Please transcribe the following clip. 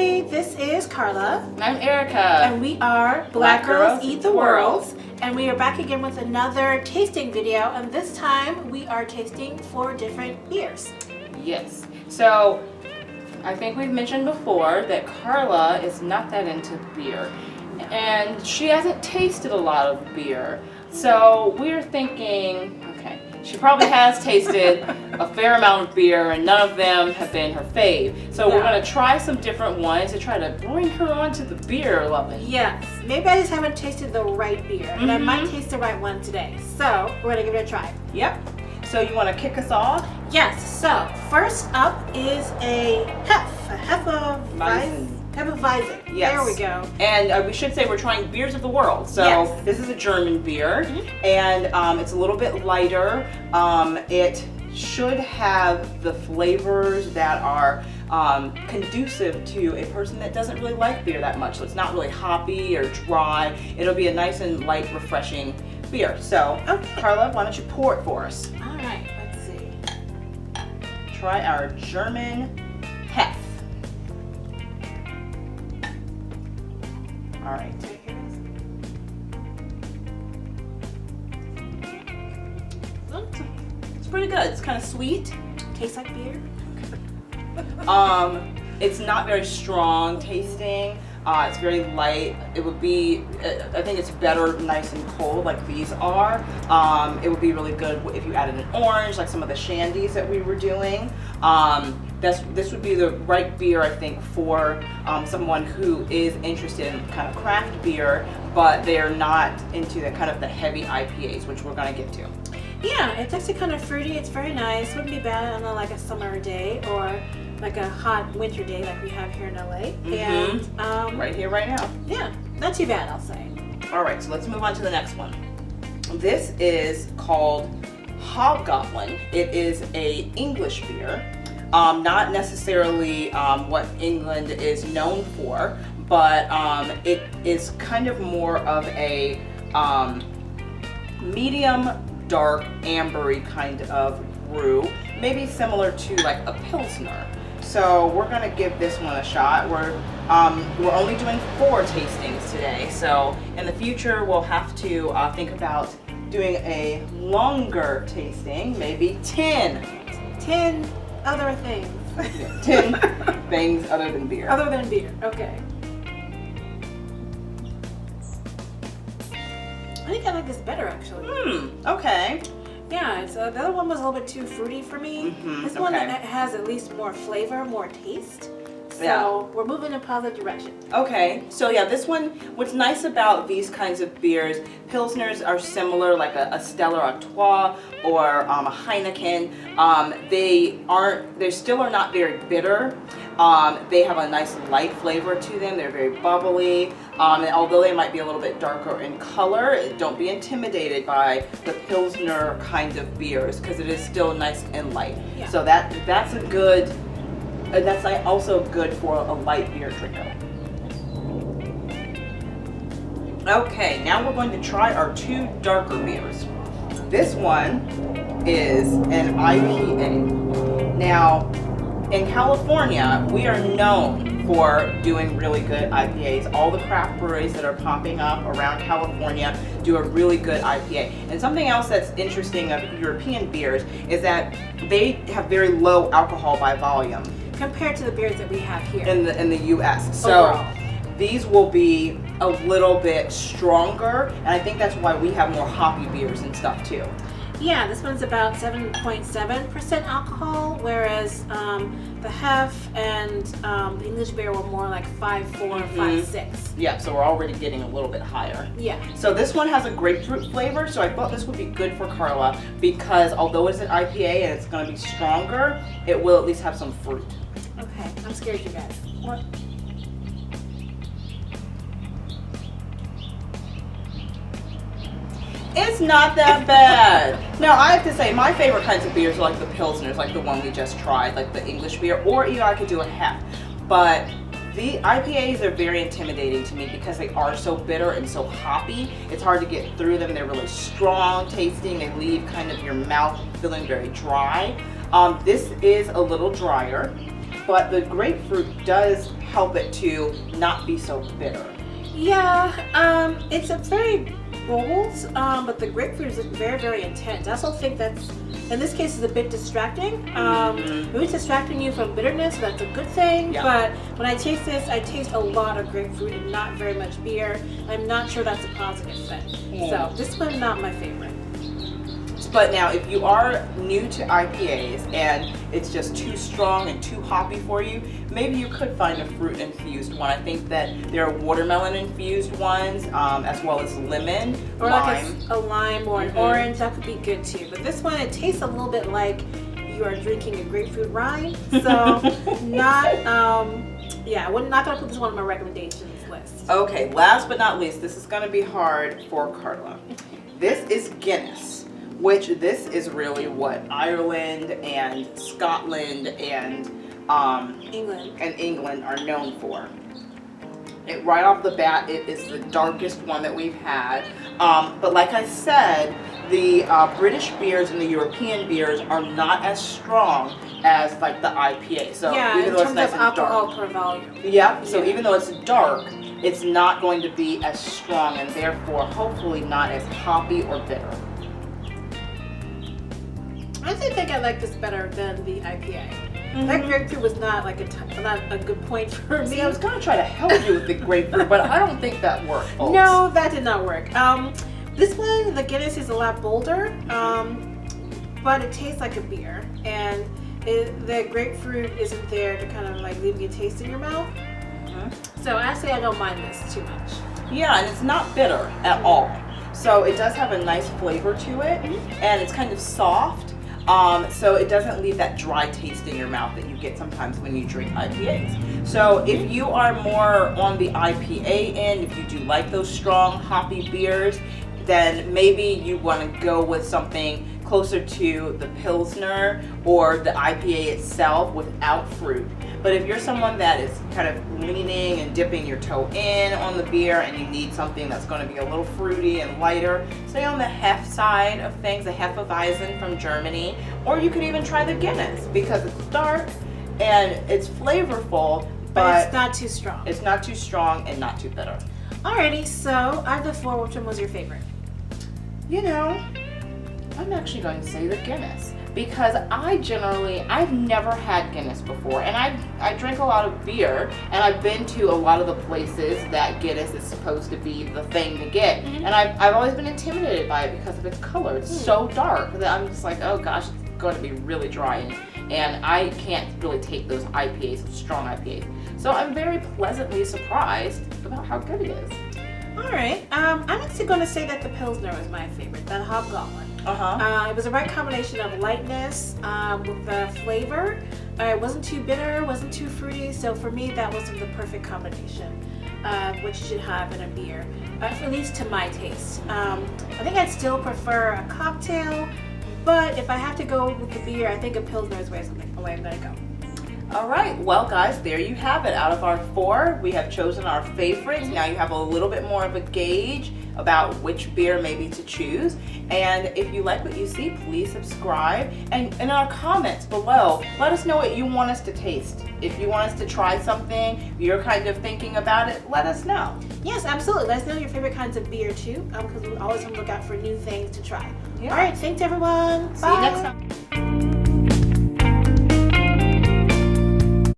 everybody, this is Carla. I'm Erica. And we are Black Girls Eat the World. And we are back again with another tasting video, and this time we are tasting 4 different beers. Yes. So, I think we've mentioned before that Carla is not that into beer. And she hasn't tasted a lot of beer. So, we're thinking, okay, she probably has tasted a fair amount of beer and none of them have been her fave. So we're going to try some different ones to try to bring her onto the beer loving. Yes, maybe I just haven't tasted the right beer, and I might taste the right one today. So we're going to give it a try. Yep. So you want to kick us off? Yes, so first up is a Hefeweizen. Hefeweizen. Yes. There we go. And we should say we're trying beers of the world. So this is a German beer, and it's a little bit lighter. It should have the flavors that are conducive to a person that doesn't really like beer that much. So it's not really hoppy or dry. It'll be a nice and light, refreshing beer. So, Carla, why don't you pour it for us? All right, let's see. Try our German Hef. All right. It's pretty good. It's kind of sweet. Tastes like beer. It's not very strong tasting. It's very light. It would be, I think it's better nice and cold like these are. It would be really good if you added an orange, like some of the shandies that we were doing. This would be the right beer, I think, for someone who is interested in kind of craft beer, but they're not into the kind of the heavy IPAs, which we're going to get to. Yeah, it's actually kind of fruity. It's very nice. Wouldn't be bad on like a summer day or like a hot winter day like we have here in LA. And right here, right now. Yeah, not too bad, I'll say. All right, so let's move on to the next one. This is called Hobgoblin. It is a English beer. Not necessarily what England is known for, but it is kind of more of a medium dark ambery kind of brew, maybe similar to like a Pilsner. So we're gonna give this one a shot. We're only doing 4 tastings today, so in the future we'll have to think about doing a longer tasting, maybe 10 other things. 10 things other than beer. Other than beer, okay. I think I like this better, actually. Okay. Yeah, so the other one was a little bit too fruity for me. This one has at least more flavor, more taste. So we're moving in a positive direction. Okay, so yeah, this one, what's nice about these kinds of beers, Pilsners are similar, like a Stella Artois or a Heineken. They still are not very bitter. They have a nice light flavor to them. They're very bubbly. And although they might be a little bit darker in color, don't be intimidated by the Pilsner kind of beers because it is still nice and light. Yeah. So that's a good. That's also good for a light beer drinker. Okay, now we're going to try our 2 darker beers. This one is an IPA. Now, in California, we are known for doing really good IPAs. All the craft breweries that are popping up around California do a really good IPA. And something else that's interesting of European beers is that they have very low alcohol by volume compared to the beers that we have here in the U.S. So these will be a little bit stronger, and I think that's why we have more hoppy beers and stuff too. Yeah, this one's about 7.7% alcohol, whereas the Hef and the English beer were more like 5.4, 5.6. Yeah, so we're already getting a little bit higher. Yeah. So this one has a grapefruit flavor, so I thought this would be good for Carla because although it's an IPA and it's going to be stronger, it will at least have some fruit. Okay, I'm scared, you guys. What? It's not that bad. Now, I have to say, my favorite kinds of beers are like the Pilsners, like the one we just tried, like the English beer, or even I could do a Hef. But the IPAs are very intimidating to me because they are so bitter and so hoppy. It's hard to get through them. They're really strong tasting. They leave kind of your mouth feeling very dry. This is a little drier. but the grapefruit does help it to not be so bitter. Yeah, it's a very bold, but the grapefruit is very, very intense. I also think that's, in this case, is a bit distracting. Maybe it's distracting you from bitterness, so that's a good thing. Yeah. But when I taste this, I taste a lot of grapefruit and not very much beer. I'm not sure that's a positive thing. So this one's not my favorite. But now, if you are new to IPAs and it's just too strong and too hoppy for you, maybe you could find a fruit-infused one. I think that there are watermelon-infused ones, as well as lemon, or lime. like a lime or an orange, that could be good too. But this one, it tastes a little bit like you are drinking a grapefruit rind. So not, yeah, I'm not gonna put this one on my recommendations list. Okay, last but not least, this is gonna be hard for Carla. This is Guinness. Which this is really what Ireland and Scotland and England are known for. Right off the bat, it is the darkest one that we've had. But like I said, the British beers and the European beers are not as strong as like the IPA. So yeah, even in though terms it's nice of and alcohol dark. per volume. Yeah. So Yeah. even though it's dark, it's not going to be as strong and therefore hopefully not as hoppy or bitter. I actually think I like this better than the IPA. That grapefruit was not like not a good point for me. See, I was gonna try to help you with the grapefruit, but I don't think that worked, folks. No, that did not work. This one, the Guinness, is a lot bolder, but it tastes like a beer, and the grapefruit isn't there to kind of like leave you a taste in your mouth. So actually, I don't mind this too much. Yeah, and it's not bitter at all. So it does have a nice flavor to it, and it's kind of soft. So it doesn't leave that dry taste in your mouth that you get sometimes when you drink IPAs. So if you are more on the IPA end, if you do like those strong hoppy beers, then maybe you want to go with something closer to the Pilsner or the IPA itself without fruit. But if you're someone that is kind of leaning and dipping your toe in on the beer and you need something that's going to be a little fruity and lighter, stay on the Hef side of things, the Hefeweizen from Germany, or you could even try the Guinness because it's dark and it's flavorful, But it's not too strong. It's not too strong and not too bitter. Alrighty, so out of the four, which one was your favorite? You know, I'm actually going to say the Guinness because I've never had Guinness before, and I drink a lot of beer, and I've been to a lot of the places that Guinness is supposed to be the thing to get, and I've always been intimidated by it because of its color. It's so dark that I'm just like, oh gosh, it's going to be really dry, and I can't really take those IPAs, strong IPAs. So I'm very pleasantly surprised about how good it is. Alright, I'm actually going to say that the Pilsner was my favorite, that Hobgoblin. It was the right combination of lightness with the flavor. It wasn't too bitter, wasn't too fruity, so for me that was the perfect combination of what you should have in a beer, at least to my taste. I think I'd still prefer a cocktail, but if I have to go with the beer, I think a Pilsner is where I'm going to go. All right, well guys, there you have it. Out of our four, we have chosen our favorites. Now you have a little bit more of a gauge about which beer maybe to choose. And if you like what you see, please subscribe. And in our comments below, let us know what you want us to taste. If you want us to try something, you're kind of thinking about it, let us know. Yes, absolutely. Let us know your favorite kinds of beer too, because we always want to look out for new things to try. Yeah. All right, thanks everyone. See Bye. you next time.